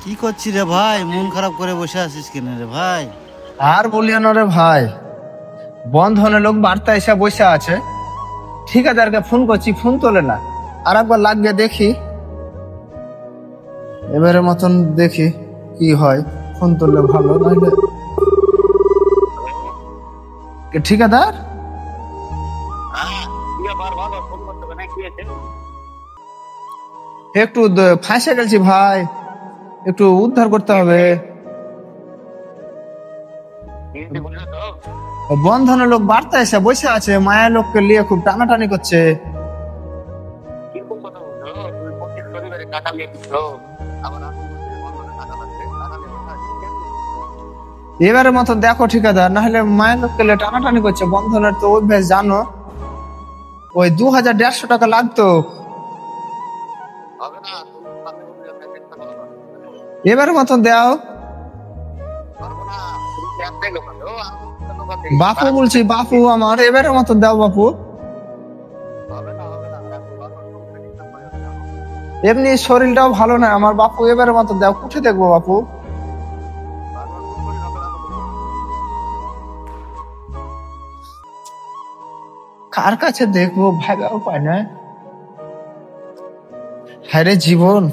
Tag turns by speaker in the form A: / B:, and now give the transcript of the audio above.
A: কি করছিস রে ভাই? মন খারাপ করে বসে আছিস কেন রে ভাই?
B: আর বলিও না রে ভাই, বন্ধনের লোক বার্তা এসে বসে আছে। ঠিকাদারকে ফোন করছি, ফোন তোলে না। আর একবার লাগিয়ে দেখি, এবারে মতন দেখি কি হয়। ফোন তুললে ভালো, নাহলে ঠিকাদার একটু ফাঁসে গেছি ভাই, একটু উদ্ধার করতে হবে। বন্ধনের লোক বার্তা এসে বসে আছে, মায়া লোককে নিয়ে খুব টানাটানি করছে। এবারে মতো দেখো ঠিকাদার, না হলে মায়ের লোককে নিয়ে টানাটানি করছে। বন্ধনের তো অভ্যেস জানো, ওই 2150 টাকা লাগতো। এবারে মতন দাও বাপু, বলছি বাপু আমার, এবারে মতন দাও বাপু। এমনি শরীরটাও ভালো না আমার বাপু, এবারে মতন দাও। কোঠে দেখবো বাপু? কার কাছে দেখবো ভাইবা উপায় নাই। হ্যাঁ রে জীবন।